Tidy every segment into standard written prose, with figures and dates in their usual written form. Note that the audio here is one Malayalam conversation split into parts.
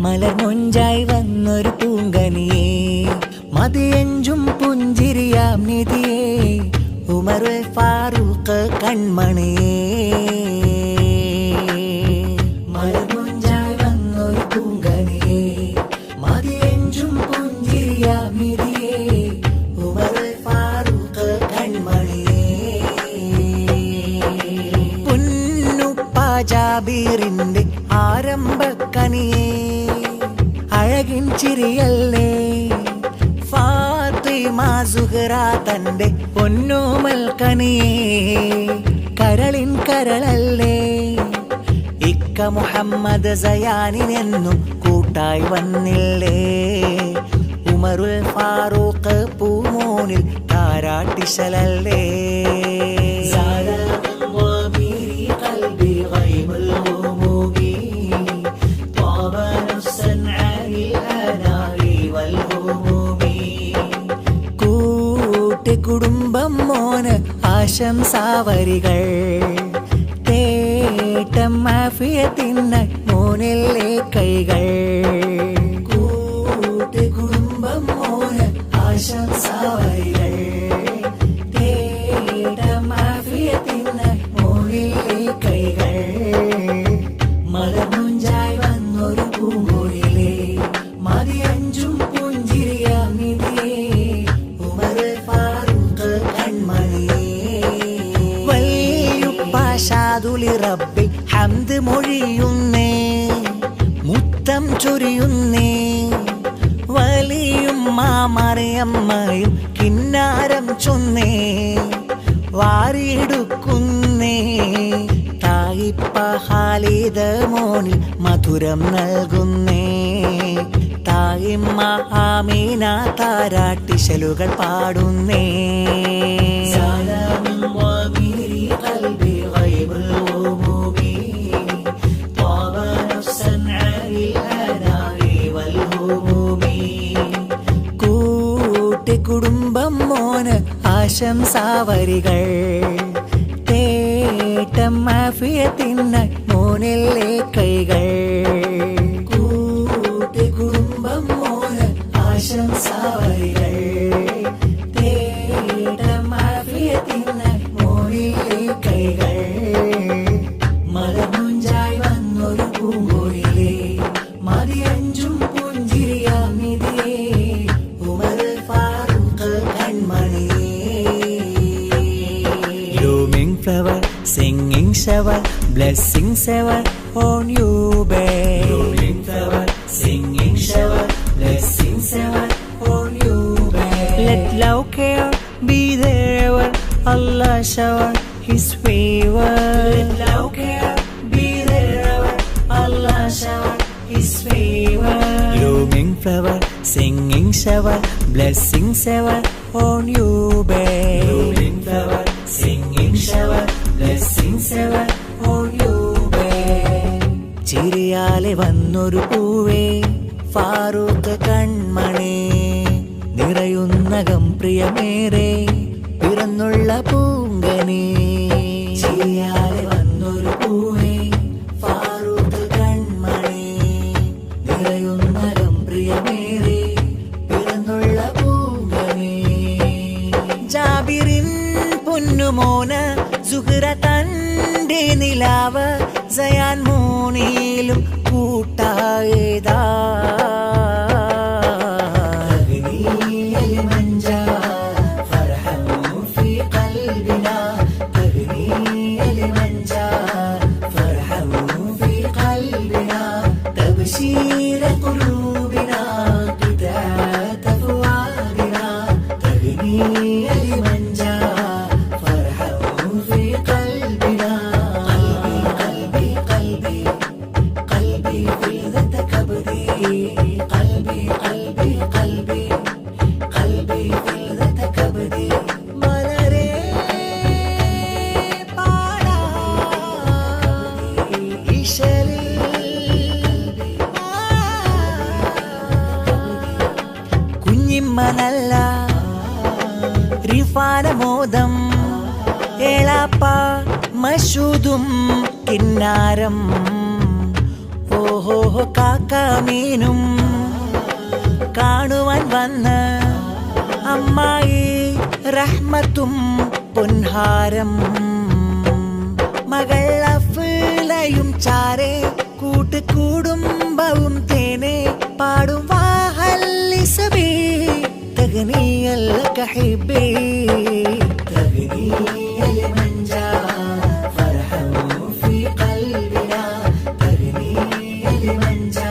മലർമൊഞ്ചായി വന്നൊരു പൂങ്കനിയേ മതിയഞ്ചും പുഞ്ചിരിയാം നിധിയേ ഉമറുൽ ഫാറൂഖ് കൺമണിയേ മലർമൊഞ്ചായി വന്നൊരു പൂങ്കനിയേ മതിയഞ്ചും പുഞ്ചിരിയാം നിധിയേ ഉമറുൽ ഫാറൂഖ് കൺമണിയേ പൊന്നുപ്പ ജാബീറിന്റെ ആരംഭക്കനിയേ അഴകിൻ ചിരിയല്ലേ ഫാത്തിമ സുഹറ തന്റെ പൊന്നോമൽ കനിയേ കരളിൻ കരളല്ലേ ഇക്ക മുഹമ്മദ് സയാനിനെന്നും കൂട്ടായി വന്നില്ലേ ഉമറുൽ ഫാറൂഖ് പൂമോനിൽ താരാട്ടിശലല്ലേ കുടുംബം മോന് ആശംസാവരികൾ തേട്ടം ആഫിയത്തിന്ന മോനിലെ കൈകൾ കുടുംബം മോന് ആശംസാവരികൾ തേട്ടം ആഫിയത്തിന്ന മോനിലെ കൈകൾ മലർമൊഞ്ചായി വന്നൊരു പൂങ്കുയിലേ മതിയഞ്ചും പുഞ്ചിരിയാം നിധിയേ ഷാദുലി റബ്ബിൽ ഹംദ് മൊഴിയുന്നേ മുത്തം ചൊരിയുന്നേ വലിയും മാമറിയമ്മയും കിന്നാരം ചൊന്നേ വാരിയെടുക്കുന്നേ തായിപ്പ ഖാലിദ് മോനിൽ മധുരം നൽകുന്നേ തായിമ്മ ആമീന താരാട്ടിശലുകൾ പാടുന്നേ കുടുംബം മോന് ആശംസാവരികൾ തേട്ടം ആഫിയത്തിന്ന മോനിലെ കൈകൾ കുടുംബം മോന് ആശംസാവരികൾ തേട്ടം ആഫിയത്തിന്ന മോനിലെ കൈകൾ മലർമൊഞ്ചായി വന്നൊരു പൂങ്കുയിലേ മതിയഞ്ചും പുഞ്ചിരിയാം നിധിയേ ഉമറുൽ Farooq കൺമണിയേ blooming flower singing shower blessings ever on you babe blooming flower singing shower blessings ever on you babe let love care be there ever Allah shower his favor let love care be there ever Allah shower his favor blooming flower singing shower blessings ever on you babe blooming flower singing shower blessings ever on you babe ചിരിയാലെ വന്നൊരു പൂവേ ഫാറൂഖ് കൺമണി നിറയുന്നകം പ്രിയമേറെ പിറന്നുള്ള പൂങ്കനി ചിരിയാലെ വന്നൊരു പൂവേ ഫാറൂഖ് കൺമണി നിറയുന്നകം പ്രിയമേറെ പിറന്നുള്ള പൂങ്കനി ജാബിറിൻ പൊന്നുമോന് സുഹറ തന്റെ നിലാവ് സയാൻ മോനിലും കൂട്ടായതാ تبشير قلوبنا قطعة فؤادنا تغني لمن جاء فرحا في قلبنا قلبي قلبي قلبي فلذة كبدي قلبي قلبي قلبي قلبي فلذة كبدي കുഞ്ഞിമ്മനല്ല റിഫാനമോദം ഏളാപ്പ മഷൂദും കിന്നാരം ഓ ഓഹോ കാക്കാമീനും കാണുവാൻ വന്ന അമ്മായി റഹ്മത്തും പൊൻഹാരം മകൾ അഫ്ലയും ചാരേ കൂട്ടുകുടുംബവും തേനെ പാടും വാഹല്ലിസബി തഗ്നിയൽ കഹിബി തഗ്നിയൽ മൻജാ ഫർഹമു ഫീ ഖൽബിനാ തഗ്നിയൽ മൻജാ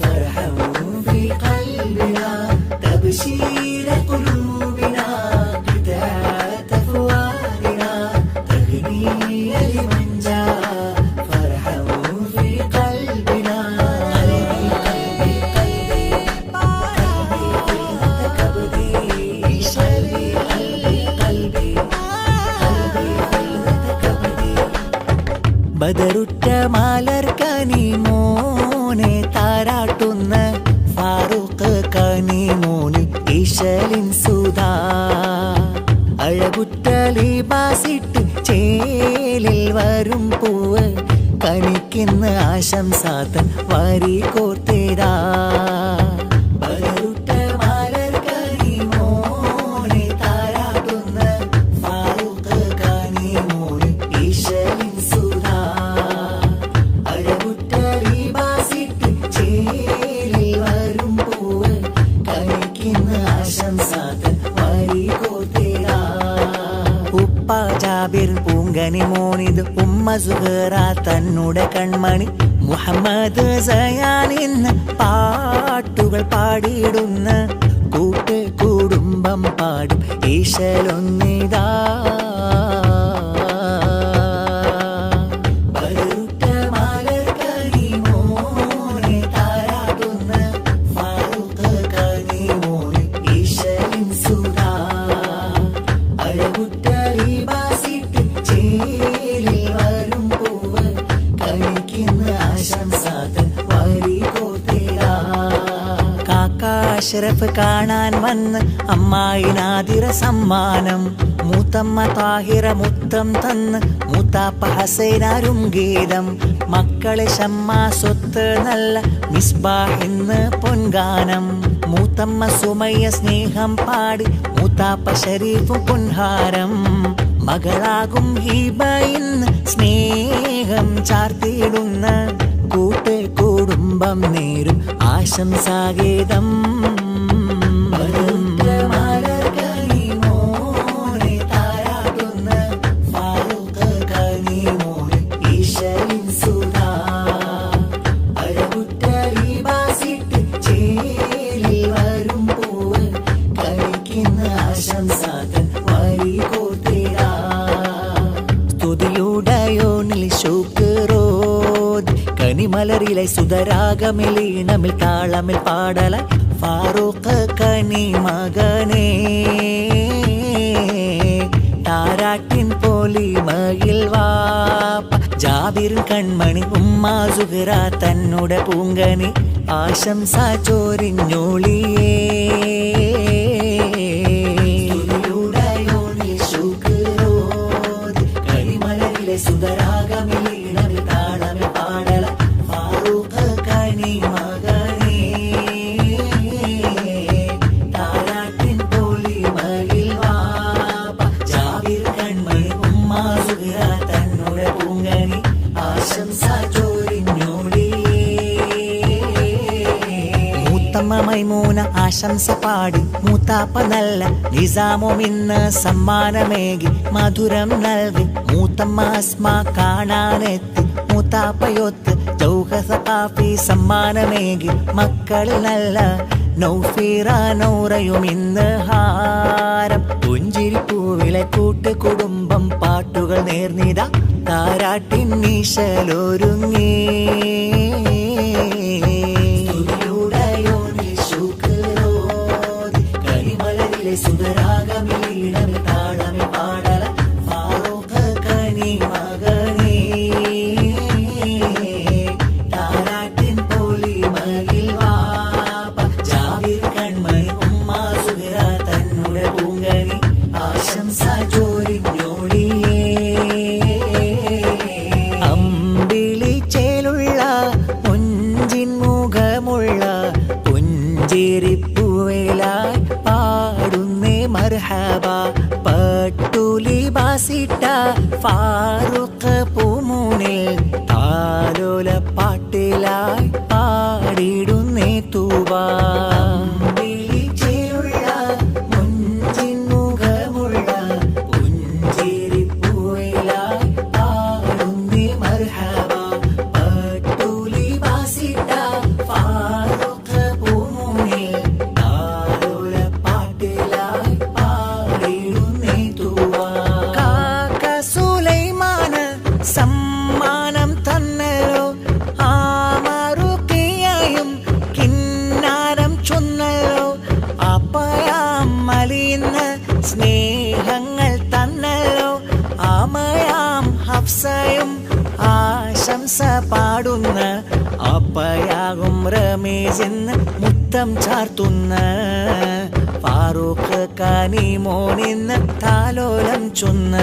ഫർഹമു ഫീ ഖൽബിനാ തബ്ശീര ഖുലൂബിനാ ഖിതാഅത ഫുആദിനാ തഗ്നിയൽ മൻജാ ബദറുറ്റ മാലർ കനിമോനെ താരാട്ടുന്ന ഫാറൂഖ് കനിമോനിൽ ഈശലിൻ സുധാ അഴകുറ്റ ലിബാസിട്ട് ചേലിൽ വരും പൂവ് കനിക്കുന്ന ആശംസാത്തൻ വാരി കോർത്തേരാ ബദറുറ്റ മാലർ കനിമോനെ താരാട്ടുന്ന ഫാറൂഖ് കനിമോനിൽ ഈശലിൻ ജാബിർ പൂങ്കനി മോനിത് ഉമ്മ സുഹറ തന്നുടെ കൺമണി മുഹമ്മദ് സയാൻ ഇന്ന് പാട്ടുകൾ പാടിയിടുന്ന കൂട്ട് കുടുംബം പാടും ഈശലൊന്നിതാ അഷ്റഫ് കാണാൻ വന്ന് അമ്മായി നാദിറ സമ്മാനം മൂത്തമ്മ താഹിറ മുത്തം തന്ന് മൂത്താപ്പ ഹസൈനാരും ഗീതം മക്കളെ ഷമ്മ സ്വത്ത് നല്ല മിസ്ബാഹിന്ന് പൊൻഗാനം മൂത്തമ്മ സുമയ്യ സ്നേഹം പാടി മൂത്താപ്പ ഷരീഫും പൊൻഹാരം മകളാകും ഹിബ ഇന്ന് സ്നേഹം ചാർത്തിയിടുന്ന കൂട്ട് കുടുംബം നേരും ആശംസാഗീതം മലരിലെ സുധരാഗമിലീണമിൽ താളമിൽ പാടല ഫാറൂഖ് കനി മകനേ താരാട്ടിൻ പോലിമയിൽ വാപ്പ ജാബിർ കൺമണി ഉമ്മ സുഹറ തന്നുടെ പൂങ്കനി ആശംസ ചോരിഞ്ഞോളിയേ കനിമലരിലെ സുധരാഗമിലീണമിൽ താളമിൽ പാടല മൈമൂന ആശംസ പാടി മൂത്താപ്പ നല്ല നിസാമും ഇന്ന് സമ്മാനമേകി മധുരം നൽകി മൂത്തമ്മ അസ്മ കാണാനെത്തി മൂത്താപ്പയൊത്ത് ജൗഹസഖാഫി സമ്മാനമേകി മക്കളിൽ നല്ല നൗഫീറ നൗറയും ഇന്ന് ഹാരം പുഞ്ചിരിപ്പൂവിലെ കൂട്ട് കുടുംബം പാട്ടുകൾ നേർന്നിത താരാട്ടിൻ നീശലൊരുങ്ങി സുധരാഗമിലീണമിൽ താളമിൽ പാടല ഫാറൂഖ് കനി മകനേ താരാട്ടിൻ പോലിമയിൽ വാപ്പ ജാബിർ കൺമണി ഉമ്മ സുഹറ തന്നുടെ പൂങ്കനി ആശംസ ചോരിഞ്ഞോളിയേ അമ്പിളി ചേലുള്ള മുന്നിൽ താലോല പാട്ടിലായി പാടിടുന്നേ തൂബാ. സമ്മാനം തന്നല്ലോ ആമറുക്കിയായും കിന്നാരം ചൊന്നല്ലോ. അപ്പയാം മലിന്ന് സ്നേഹങ്ങൾ തന്നല്ലോ. അമയാം ഹഫ്സയും ആശംസ പാടുന്ന അപ്പയാകും റമീസിന്ന് മുത്തം ചാർത്തുന്ന ഫാറൂഖ് കനിമോനിന്ന് താലോലം ചൊന്ന.